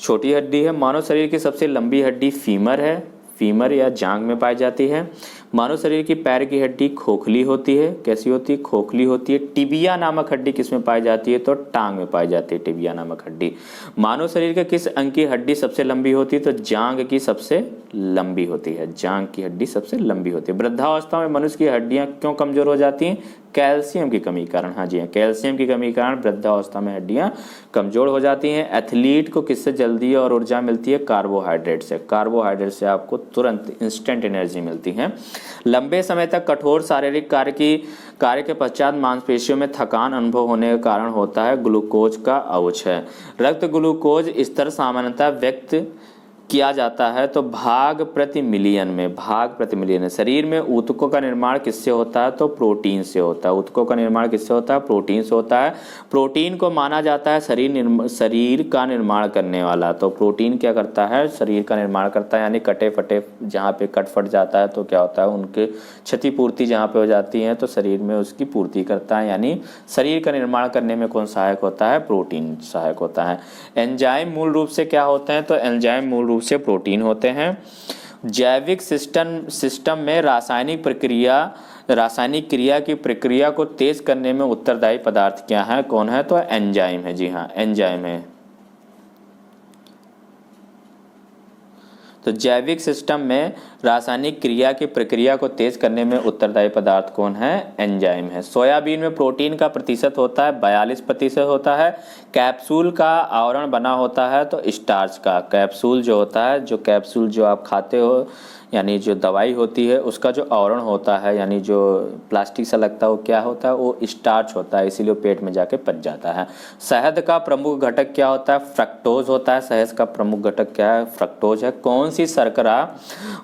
छोटी हड्डी है। मानव शरीर की सबसे लंबी हड्डी फीमर है, फीमर या जांग में पाई जाती है। मानव शरीर की पैर की हड्डी खोखली होती है। कैसी होती है? खोखली होती है। टिबिया नामक हड्डी किस में पाई जाती है? तो टांग में पाई जाती है टिबिया नामक हड्डी। मानव शरीर के किस अंग की हड्डी सबसे लंबी होती है? तो जांग की सबसे लंबी होती है। जांग की हड्डी सबसे लंबी होती है। वृद्धावस्था में मनुष्य की हड्डियां क्यों कमजोर हो जाती हैं? कैल्शियम की कमी के कारण। हाँ जी हाँ, कैल्शियम की कमी के कारण वृद्धावस्था में हड्डियां कमजोर हो जाती हैं। एथलीट को किससे जल्दी और ऊर्जा मिलती है? कार्बोहाइड्रेट से। कार्बोहाइड्रेट से आपको तुरंत इंस्टेंट एनर्जी मिलती है। लंबे समय तक कठोर शारीरिक कार्य के पश्चात मांसपेशियों में थकान अनुभव होने के कारण होता है ग्लूकोज का अवक्षय। रक्त ग्लूकोज स्तर सामान्यतः व्यक्त किया जाता है तो भाग प्रति मिलियन में। भाग प्रति मिलियन है। शरीर में ऊतकों का निर्माण किससे होता है? तो प्रोटीन से होता है। ऊतकों का निर्माण किससे होता है? प्रोटीन से होता है। प्रोटीन को माना जाता है शरीर का निर्माण करने वाला। तो प्रोटीन क्या करता है? शरीर का निर्माण करता है, यानी कटे फटे जहाँ पे कट फट जाता है तो क्या होता है, उनके क्षतिपूर्ति जहाँ पे हो जाती है तो शरीर में उसकी पूर्ति करता है। यानी शरीर का निर्माण करने में कौन सहायक होता है? प्रोटीन सहायक होता है। एंजाइम मूल रूप से क्या होते हैं? तो एंजाइम मूल रूप से प्रोटीन होते हैं। जैविक सिस्टम में रासायनिक क्रिया की प्रक्रिया को तेज करने में उत्तरदायी पदार्थ क्या है? कौन है? तो एंजाइम है। जी हाँ, एंजाइम है। तो जैविक सिस्टम में रासायनिक क्रिया की प्रक्रिया को तेज करने में उत्तरदायी पदार्थ कौन है? एंजाइम है। सोयाबीन में प्रोटीन का प्रतिशत होता है 42% होता है। कैप्सूल का आवरण बना होता है तो स्टार्च का। कैप्सूल जो होता है, जो कैप्सूल जो आप खाते हो यानी जो दवाई होती है उसका जो आवरण होता है यानी जो प्लास्टिक सा लगता है वो क्या होता है? वो स्टार्च होता है, इसीलिए पेट में जाके पच जाता है। शहद का प्रमुख घटक क्या होता है? फ्रक्टोज होता है। शहद का प्रमुख घटक क्या है? फ्रक्टोज है। कौन सी शर्करा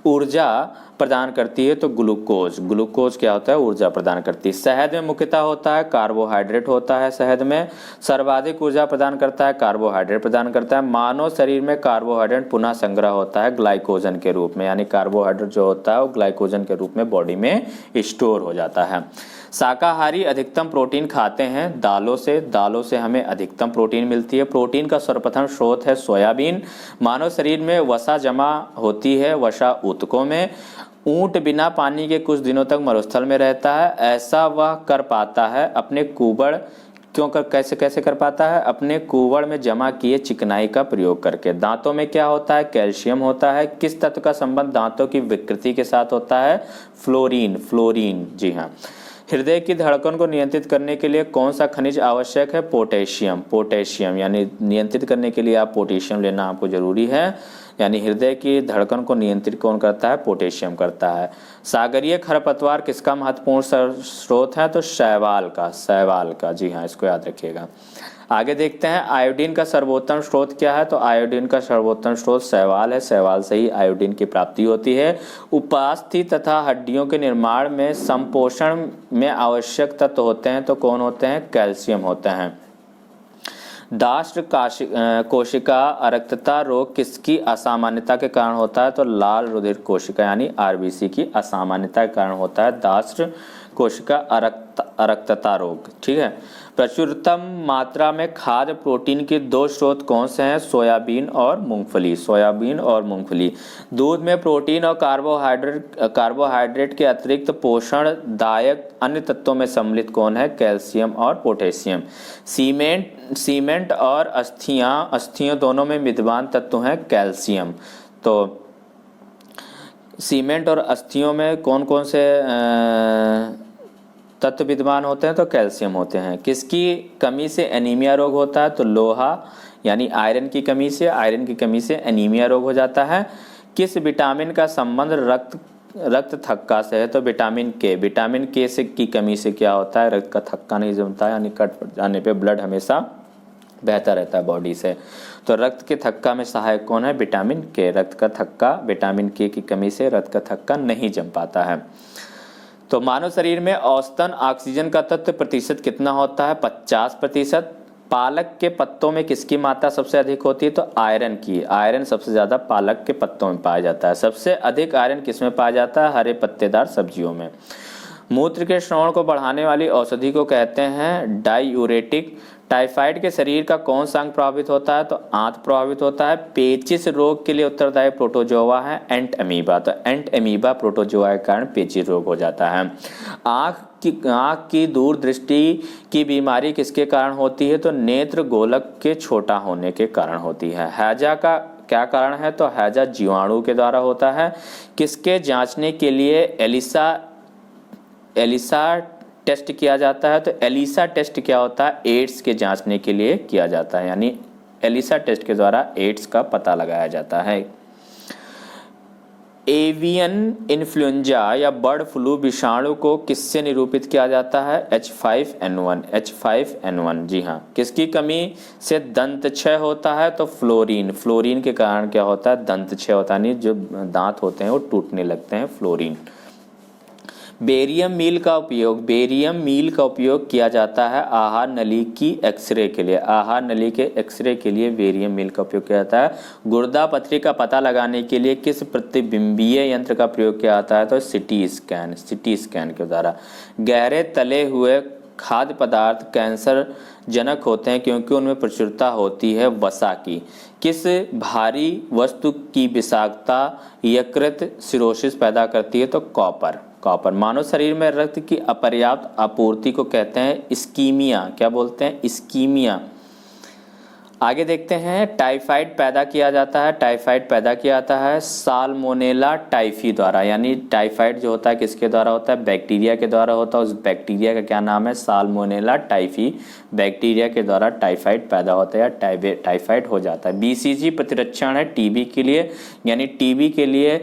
ऊर्जा प्रदान करती है? तो ग्लूकोज। ग्लूकोज क्या होता है? ऊर्जा प्रदान करती है। शहद में मुख्यतः होता है कार्बोहाइड्रेट होता है। शहद में सर्वाधिक ऊर्जा प्रदान करता है कार्बोहाइड्रेट प्रदान करता है। मानव शरीर में कार्बोहाइड्रेट पुनः संग्रह होता है ग्लाइकोजन के रूप में, यानी कार्बोहाइड्रेट जो होता है वो ग्लाइकोजन के रूप में बॉडी में स्टोर हो जाता है। शाकाहारी अधिकतम प्रोटीन खाते हैं दालों से। दालों से हमें अधिकतम प्रोटीन मिलती है। प्रोटीन का सर्वप्रथम स्रोत है सोयाबीन। मानव शरीर में वसा जमा होती है, वसा ऊतकों में। ऊंट बिना पानी के कुछ दिनों तक मरुस्थल में रहता है। ऐसा वह कर पाता है अपने कुबड़ कैसे कर पाता है? अपने कुबड़ में जमा किए चिकनाई का प्रयोग करके। दांतों में क्या होता है? कैल्शियम होता है। किस तत्व का संबंध दांतों की विकृति के साथ होता है? फ्लोरीन। फ्लोरीन, जी हाँ। हृदय की धड़कन को नियंत्रित करने के लिए कौन सा खनिज आवश्यक है? पोटेशियम। पोटेशियम यानी नियंत्रित करने के लिए आप पोटेशियम लेना आपको जरूरी है। यानी हृदय की धड़कन को नियंत्रित कौन करता है? पोटेशियम करता है। सागरीय खरपतवार किसका महत्वपूर्ण स्रोत है? तो शैवाल का। शैवाल का, जी हाँ, इसको याद रखिएगा। आगे देखते हैं आयोडीन का सर्वोत्तम स्रोत क्या है? तो आयोडीन का सर्वोत्तम स्रोत शैवाल है। शैवाल से ही आयोडीन की प्राप्ति होती है। उपास्थि तथा हड्डियों के निर्माण में संपोषण में आवश्यक तत्व होते हैं तो कौन होते हैं? कैल्शियम होते हैं। दाष्ट कोशिका अरक्तता रोग किसकी असामान्यता के कारण होता है? तो लाल रुधिर कोशिका यानी आरबीसी की असामान्यता के कारण होता है दाष्ट कोशिका अरक्तता रोग। ठीक है। प्रचुरतम मात्रा में खाद्य प्रोटीन के 2 स्रोत कौन से हैं? सोयाबीन और मूंगफली। सोयाबीन और मूंगफली। दूध में प्रोटीन और कार्बोहाइड्रेट के अतिरिक्त पोषणदायक अन्य तत्वों में सम्मिलित कौन है? कैल्शियम और पोटेशियम। सीमेंट और अस्थियों दोनों में विद्यमान तत्व हैं कैल्शियम। तो सीमेंट और अस्थियों में कौन कौन से तत्व विद्यमान होते हैं? तो कैल्शियम होते हैं। किसकी कमी से एनीमिया रोग होता है? तो लोहा यानी आयरन की कमी से एनीमिया रोग हो जाता है। किस विटामिन का संबंध रक्त रक्त थक्का से है तो विटामिन के से की कमी से क्या होता है, रक्त का थक्का नहीं जमता है, यानी कट जाने पे ब्लड हमेशा बहता रहता है बॉडी से। तो रक्त के थक्का में सहायक कौन है, विटामिन के। रक्त का थक्का, विटामिन के की कमी से रक्त का थक्का नहीं जम पाता है। तो मानव शरीर में औसतन ऑक्सीजन का तत्व प्रतिशत कितना होता है, 50%। पालक के पत्तों में किसकी मात्रा सबसे अधिक होती है, तो आयरन की। आयरन सबसे ज़्यादा पालक के पत्तों में पाया जाता है। सबसे अधिक आयरन किसमें पाया जाता है, हरे पत्तेदार सब्जियों में। मूत्र के श्रवण को बढ़ाने वाली औषधि को कहते हैं डायूरेटिक। टाइफाइड के शरीर का कौन सा अंग प्रभावित होता है, तो आंत प्रभावित होता है। पेचिश रोग के लिए उत्तरदायी प्रोटोजोआ है एंट अमीबा। तो एंट अमीबा प्रोटोजोआ के कारण पेचिश रोग हो जाता है। आँख की दूरदृष्टि की बीमारी किसके कारण होती है, तो नेत्र गोलक के छोटा होने के कारण होती है। हैजा का क्या कारण है, तो हैजा जीवाणु के द्वारा होता है। किसके जांचने के लिए एलिसा टेस्ट किया जाता है, तो एलिसा टेस्ट क्या होता है, एड्स के जांचने के लिए किया जाता है, यानी एलिसा टेस्ट के द्वारा एड्स का पता लगाया जाता है। एवियन इन्फ्लुएंजा या बर्ड फ्लू विषाणु को किससे निरूपित किया जाता है, H5N1। H5N1 जी हाँ। किसकी कमी से दंत क्षय होता है, तो फ्लोरीन के कारण क्या होता है, दंत क्षय होता है, जो दांत होते हैं वो टूटने लगते हैं, फ्लोरीन। बेरियम मील का उपयोग किया जाता है आहार नली की एक्सरे के लिए। आहार नली के एक्सरे के लिए बेरियम मील का उपयोग किया जाता है। गुर्दा पथरी का पता लगाने के लिए किस प्रतिबिंबीय यंत्र का प्रयोग किया जाता है, तो सिटी स्कैन के द्वारा। गहरे तले हुए खाद्य पदार्थ कैंसर जनक होते हैं क्योंकि उनमें प्रचुरता होती है वसा की। किस भारी वस्तु की विषाक्तता यकृत सिरोसिस पैदा करती है, तो कॉपर। मानव शरीर में रक्त की अपर्याप्त आपूर्ति को कहते हैं इस्कीमिया। क्या बोलते हैं, इस्कीमिया। आगे देखते हैं, टाइफाइड पैदा किया जाता है साल्मोनेला टाइफी द्वारा। यानी टाइफाइड जो होता है किसके द्वारा होता है, बैक्टीरिया के द्वारा होता है। उस बैक्टीरिया का क्या नाम है, साल्मोनेला टाइफी। बैक्टीरिया के द्वारा टाइफाइड पैदा होता है या टाइफाइड हो जाता है। BCG प्रतिरक्षण है टीबी के लिए, यानी टीबी के लिए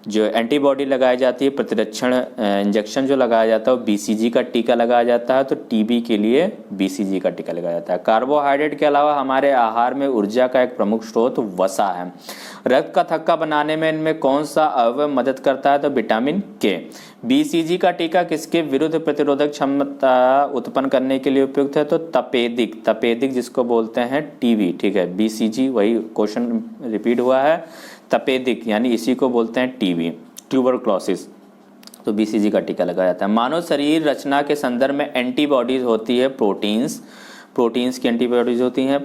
जो एंटीबॉडी लगाई जाती है, प्रतिरक्षण इंजेक्शन जो लगाया जाता है वो BCG का टीका लगाया जाता है। तो टीबी के लिए BCG का टीका लगाया जाता है। कार्बोहाइड्रेट के अलावा हमारे आहार में ऊर्जा का एक प्रमुख स्रोत वसा है। रक्त का थक्का बनाने में इनमें कौन सा अवयव मदद करता है, तो विटामिन के। BCG का टीका किसके विरुद्ध प्रतिरोधक क्षमता उत्पन्न करने के लिए उपयुक्त है, तो तपेदिक जिसको बोलते हैं टीबी। ठीक है, BCG, वही क्वेश्चन रिपीट हुआ है, तपेदिक, यानी इसी को बोलते हैं टीबी, ट्यूबरक्लोसिस। तो BCG का टीका लगाया जाता है। मानव शरीर रचना के संदर्भ में एंटीबॉडीज होती है प्रोटीन्स की एंटीबॉडीज होती हैं।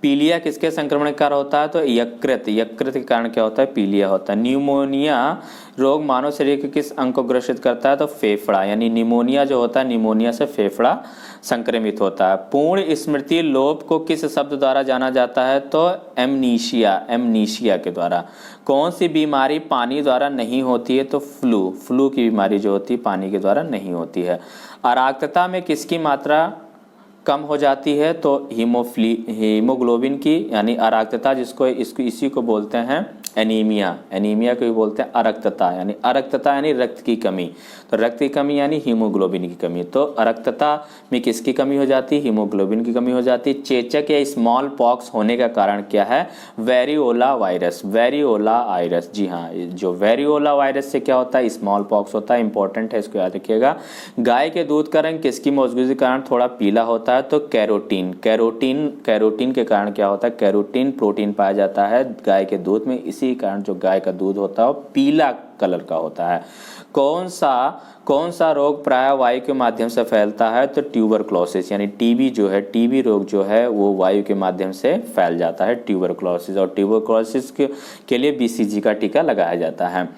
पीलिया किसके संक्रमण का कारण होता है, तो यकृत के कारण क्या होता है, पीलिया होता है। न्यूमोनिया रोग मानव शरीर के किस अंग को ग्रसित करता है, तो फेफड़ा, यानी निमोनिया जो होता है, निमोनिया से फेफड़ा संक्रमित होता है। पूर्ण स्मृति लोप को किस शब्द द्वारा जाना जाता है, तो एमनीशिया के द्वारा। कौन सी बीमारी पानी द्वारा नहीं होती है, तो फ्लू की बीमारी जो होती है पानी के द्वारा नहीं होती है। अराक्तता में किसकी मात्रा कम हो जाती है, तो हीमोग्लोबिन की, यानी अराक्तता इसी को बोलते हैं एनीमिया को भी बोलते हैं अरक्तता, यानी रक्त की कमी। तो रक्त की कमी यानी हीमोग्लोबिन की कमी। तो अरक्तता में किसकी कमी हो जाती है, हीमोग्लोबिन की कमी हो जाती है। चेचक या स्मॉल पॉक्स होने का कारण क्या है, वेरियोला वायरस। जी हाँ, जो वेरियोला वायरस से क्या होता है, स्मॉल पॉक्स होता है। इंपॉर्टेंट है, इसको याद रखिएगा। गाय के दूध का रंग किसकी मौजूदगी के कारण थोड़ा पीला होता है, तो कैरोटीन के कारण क्या होता है, कैरोटीन प्रोटीन पाया जाता है गाय के दूध में, इसी कारण जो गाय का दूध होता है वो पीला कलर का होता है। कौन सा रोग प्रायः वायु के माध्यम से फैलता है, तो ट्यूबरक्लोसिस, यानी टीबी रोग जो है वो वायु के माध्यम से फैल जाता है, ट्यूबरक्लोसिस। और ट्यूबरक्लोसिस के लिए BCG का टीका लगाया जाता है।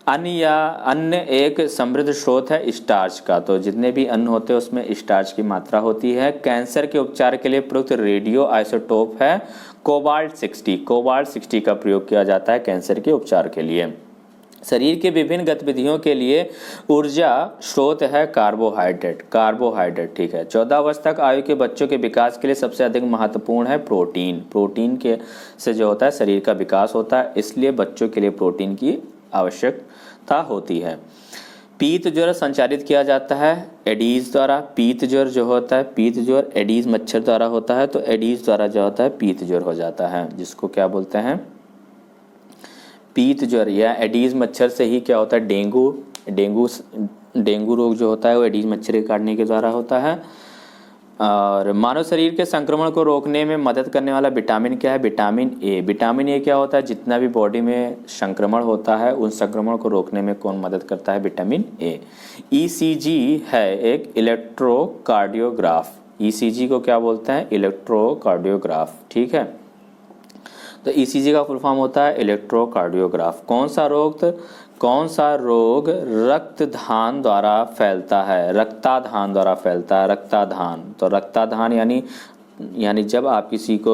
अन्न एक समृद्ध स्रोत है स्टार्च का। तो जितने भी अन्न होते हैं उसमें स्टार्च की मात्रा होती है। कैंसर के उपचार के लिए प्रयुक्त रेडियो आइसोटोप है कोबाल्ट 60 का प्रयोग किया जाता है कैंसर के उपचार के लिए। शरीर के विभिन्न गतिविधियों के लिए ऊर्जा स्रोत है कार्बोहाइड्रेट। ठीक है, 14 वर्ष तक आयु के बच्चों के विकास के लिए सबसे अधिक महत्वपूर्ण है प्रोटीन के से जो होता है शरीर का विकास होता है, इसलिए बच्चों के लिए प्रोटीन की आवश्यकता होती है। पीत ज्वर संचारित किया जाता है एडीज द्वारा। पीत ज्वर जो होता है, पीत ज्वर एडीज मच्छर द्वारा होता है, तो एडीज द्वारा जो होता है पीत ज्वर हो जाता है, जिसको क्या बोलते हैं, पीत ज्वर। या एडीज मच्छर से ही क्या होता है, डेंगू रोग जो होता है वो एडीज मच्छर के काटने के द्वारा होता है। और मानव शरीर के संक्रमण को रोकने में मदद करने वाला विटामिन क्या है, विटामिन ए। विटामिन ए क्या होता है, जितना भी बॉडी में संक्रमण होता है उन संक्रमण को रोकने में कौन मदद करता है, विटामिन ए। ईसीजी है एक इलेक्ट्रोकार्डियोग्राफ। ईसीजी को क्या बोलते हैं, इलेक्ट्रोकार्डियोग्राफ, ठीक है। तो ईसीजी का फुल फॉर्म होता है इलेक्ट्रोकार्डियोग्राफ। कौन सा रोग रक्तदान द्वारा फैलता है, रक्ताधान द्वारा फैलता है, रक्ताधान। तो रक्ताधान यानी जब आप किसी को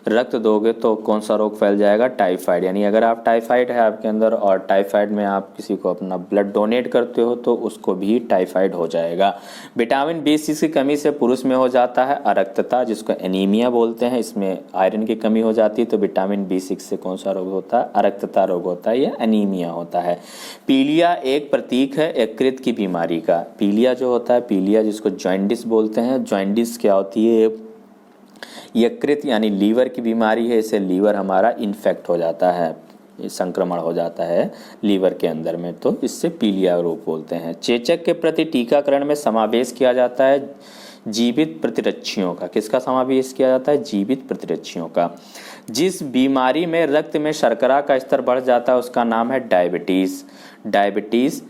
रक्त दोगे तो कौन सा रोग फैल जाएगा, टाइफाइड। यानी अगर आप टाइफाइड है आपके अंदर और टाइफाइड में आप किसी को अपना ब्लड डोनेट करते हो तो उसको भी टाइफाइड हो जाएगा। विटामिन B6 की कमी से पुरुष में हो जाता है अरक्तता, जिसको एनीमिया बोलते हैं। इसमें आयरन की कमी हो जाती है, तो विटामिन B6 से कौन सा रोग होता है, अरक्तता रोग होता है या एनीमिया होता है। पीलिया एक प्रतीक है यकृत की बीमारी का। पीलिया जो होता है, पीलिया जिसको जॉइंडिस बोलते हैं, जॉइंडिस क्या होती है, यकृत यानी लीवर की बीमारी है। इससे लीवर हमारा इन्फेक्ट हो जाता है, संक्रमण हो जाता है लीवर के अंदर में, तो इससे पीलिया रोग बोलते हैं। चेचक के प्रति टीकाकरण में समावेश किया जाता है जीवित प्रतिरक्षियों का। किसका समावेश किया जाता है, जीवित प्रतिरक्षियों का। जिस बीमारी में रक्त में शर्करा का स्तर बढ़ जाता है उसका नाम है डायबिटीज़, डायबिटीज़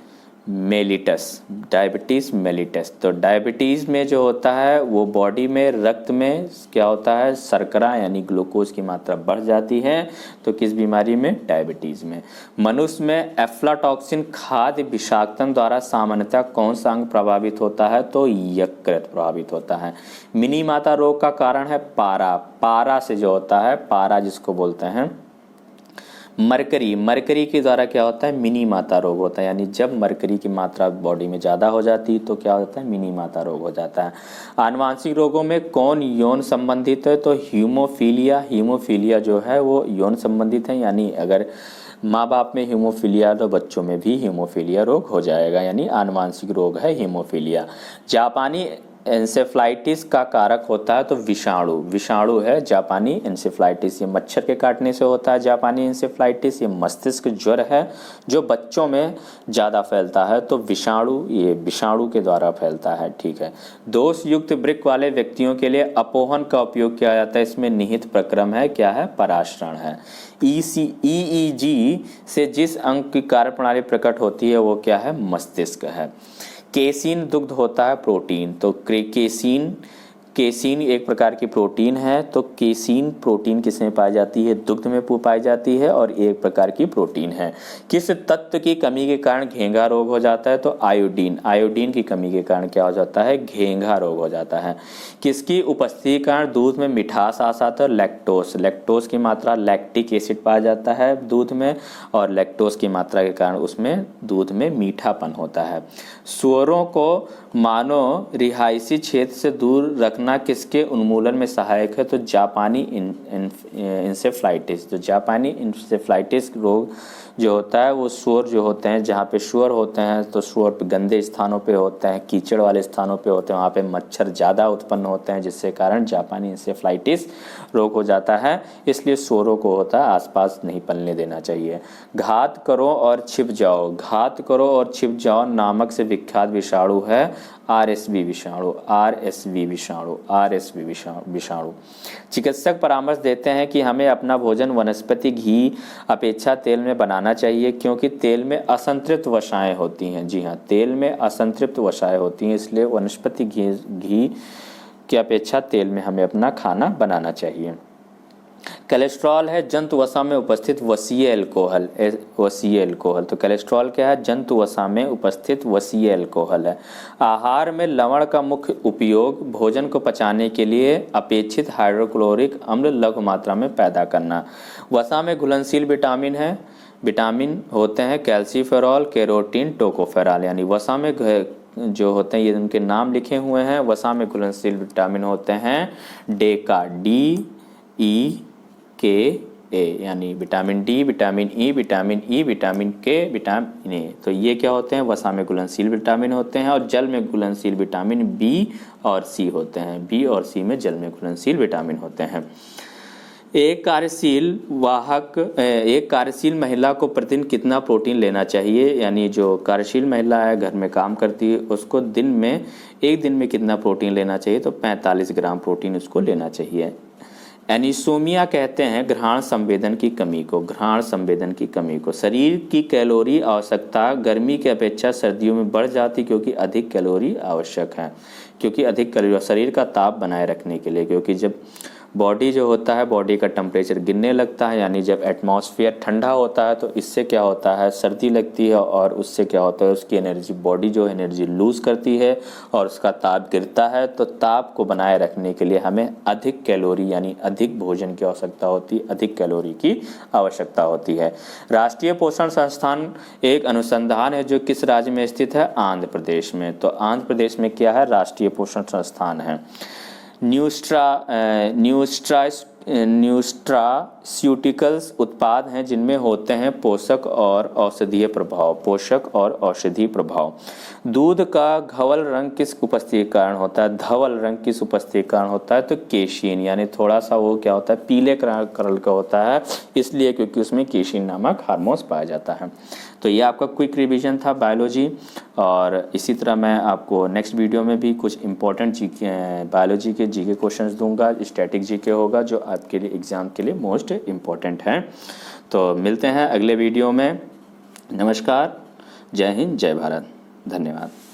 मेलिटस। तो डायबिटीज़ में जो होता है वो बॉडी में रक्त में क्या होता है, शर्करा यानी ग्लूकोज की मात्रा बढ़ जाती है। तो किस बीमारी में, डायबिटीज़ में। मनुष्य में एफ्लाटॉक्सिन खाद्य विषाक्तन द्वारा सामान्यतः कौन सा अंग प्रभावित होता है, तो यकृत प्रभावित होता है। मिनी माता रोग का कारण है पारा से जो होता है, पारा जिसको बोलते हैं मरकरी के द्वारा क्या होता है, मिनी माता रोग होता है। यानी जब मरकरी की मात्रा बॉडी में ज़्यादा हो जाती है तो क्या होता है, मिनी माता रोग हो जाता है। आनुवांशिक रोगों में कौन यौन संबंधित है, तो हीमोफीलिया जो है वो यौन संबंधित है। यानी अगर माँ बाप में हीमोफीलिया तो बच्चों में भी हीमोफीलिया रोग हो जाएगा, यानी आनुवांशिक रोग है हीमोफीलिया। जापानी एंसेफ्लाइटिस का कारक होता है तो विषाणु है जापानी एंसेफ्लाइटिस। ये मच्छर के काटने से होता है जापानी एंसेफ्लाइटिस। ये मस्तिष्क ज्वर है जो बच्चों में ज़्यादा फैलता है, तो विषाणु के द्वारा फैलता है, ठीक है। दोष युक्त वृक्क वाले व्यक्तियों के लिए अपोहन का उपयोग किया जाता है। इसमें निहित प्रक्रम है, क्या है, पराशरण है। EEG से जिस अंग की कार्यप्रणाली प्रकट होती है वो क्या है, मस्तिष्क है। केसीन दुग्ध होता है प्रोटीन, तो केसीन एक प्रकार की प्रोटीन है। तो केसीन प्रोटीन किसमें पाई जाती है, दुग्ध में पाई जाती है और एक प्रकार की प्रोटीन है। किस तत्व की कमी के कारण घेंघा रोग हो जाता है, तो आयोडीन की कमी के कारण क्या हो जाता है, घेंघा रोग हो जाता है। किसकी उपस्थिति के कारण दूध में मिठास आ जाता है, लैक्टोज की मात्रा, लैक्टिक एसिड पाया जाता है दूध में और लैक्टोज की मात्रा के कारण उसमें दूध में मीठापन होता है। सुअरों को मानव रिहायशी क्षेत्र से दूर रखना किसके उन्मूलन में सहायक है, तो जापानी इंसेफ्लाइटिस। तो जापानी इंसेफ्लाइटिस रोग जो होता है वो सुअर जो होते हैं, जहाँ पे सुअर होते हैं तो सुअर पे गंदे स्थानों पे होते हैं, कीचड़ वाले स्थानों पे होते हैं, वहाँ पे मच्छर ज़्यादा उत्पन्न होते हैं, जिससे कारण जापानी इंसेफ्लाइटिस रोग हो जाता है। इसलिए सुअरों को होता है आसपास नहीं पलने देना चाहिए। घात करो और छिप जाओ नामक से विख्यात विषाणु है RSV विषाणु। चिकित्सक परामर्श देते हैं कि हमें अपना भोजन वनस्पति घी अपेक्षा तेल में बनाना चाहिए, क्योंकि तेल में असंतृप्त वसाएं होती हैं। जी हाँ, तेल में असंतृप्त वसाएं होती हैं, इसलिए वनस्पति घी की अपेक्षा तेल में हमें अपना खाना बनाना चाहिए। कोलेस्ट्रॉल है जंतु वसा में उपस्थित वसीय अल्कोहल। तो कोलेस्ट्रॉल क्या है, जंतु वसा में उपस्थित वसीय अल्कोहल है। आहार में लवण का मुख्य उपयोग भोजन को पचाने के लिए अपेक्षित हाइड्रोक्लोरिक अम्ल लघु मात्रा में पैदा करना। वसा में घुलनशील विटामिन होते हैं कैल्सीफेरॉल, कैरोटीन, टोकोफेरॉल। यानी वसा में जो होते हैं, ये उनके नाम लिखे हुए हैं। वसा में घुलनशील विटामिन होते हैं डेका, DEKA, ए, यानी vitamin D, vitamin E, vitamin E, vitamin के, विटामिन ए। तो ये क्या होते हैं? वसा में घुलनशील विटामिन होते हैं और जल में घुलनशील विटामिन बी और सी होते हैं। बी और सी में जल में घुलनशील विटामिन होते हैं। एक कार्यशील महिला को प्रतिदिन कितना प्रोटीन लेना चाहिए? यानी जो कार्यशील महिला है, घर में काम करती है, उसको एक दिन में कितना प्रोटीन लेना चाहिए? तो 45 ग्राम प्रोटीन उसको लेना चाहिए। एनीसोमिया कहते हैं घ्राण संवेदन की कमी को। घ्राण संवेदन की कमी को शरीर की कैलोरी आवश्यकता गर्मी की अपेक्षा सर्दियों में बढ़ जाती, क्योंकि अधिक कैलोरी आवश्यक है। क्योंकि अधिक कैलोरी शरीर का ताप बनाए रखने के लिए, क्योंकि जब बॉडी जो होता है, बॉडी का टेम्परेचर गिरने लगता है, यानी जब एटमॉस्फेयर ठंडा होता है तो इससे क्या होता है? सर्दी लगती है, और उससे क्या होता है? उसकी एनर्जी, बॉडी जो एनर्जी लूज़ करती है और उसका ताप गिरता है। तो ताप को बनाए रखने के लिए हमें अधिक कैलोरी यानी अधिक भोजन की आवश्यकता होती है, अधिक कैलोरी की आवश्यकता होती है। राष्ट्रीय पोषण संस्थान एक अनुसंधान है जो किस राज्य में स्थित है? आंध्र प्रदेश में। तो आंध्र प्रदेश में क्या है? राष्ट्रीय पोषण संस्थान है। न्यूट्रास्यूटिकल्स उत्पाद हैं जिनमें होते हैं पोषक और औषधीय प्रभाव। पोषक और औषधीय प्रभाव। दूध का धवल रंग किस उपस्थिति के कारण होता है? धवल रंग किस उपस्थिति के कारण होता है? तो केशिन, यानी थोड़ा सा वो क्या होता है? पीले कलर का होता है, इसलिए क्योंकि उसमें केशिन नामक हार्मोन्स पाया जाता है। तो ये आपका क्विक रिवीजन था बायोलॉजी, और इसी तरह मैं आपको नेक्स्ट वीडियो में भी कुछ इंपॉर्टेंट बायोलॉजी के जीके क्वेश्चंस दूंगा। स्टैटिक जीके होगा जो आपके लिए एग्ज़ाम के लिए मोस्ट इम्पॉर्टेंट हैं। तो मिलते हैं अगले वीडियो में। नमस्कार, जय हिंद, जय भारत, धन्यवाद।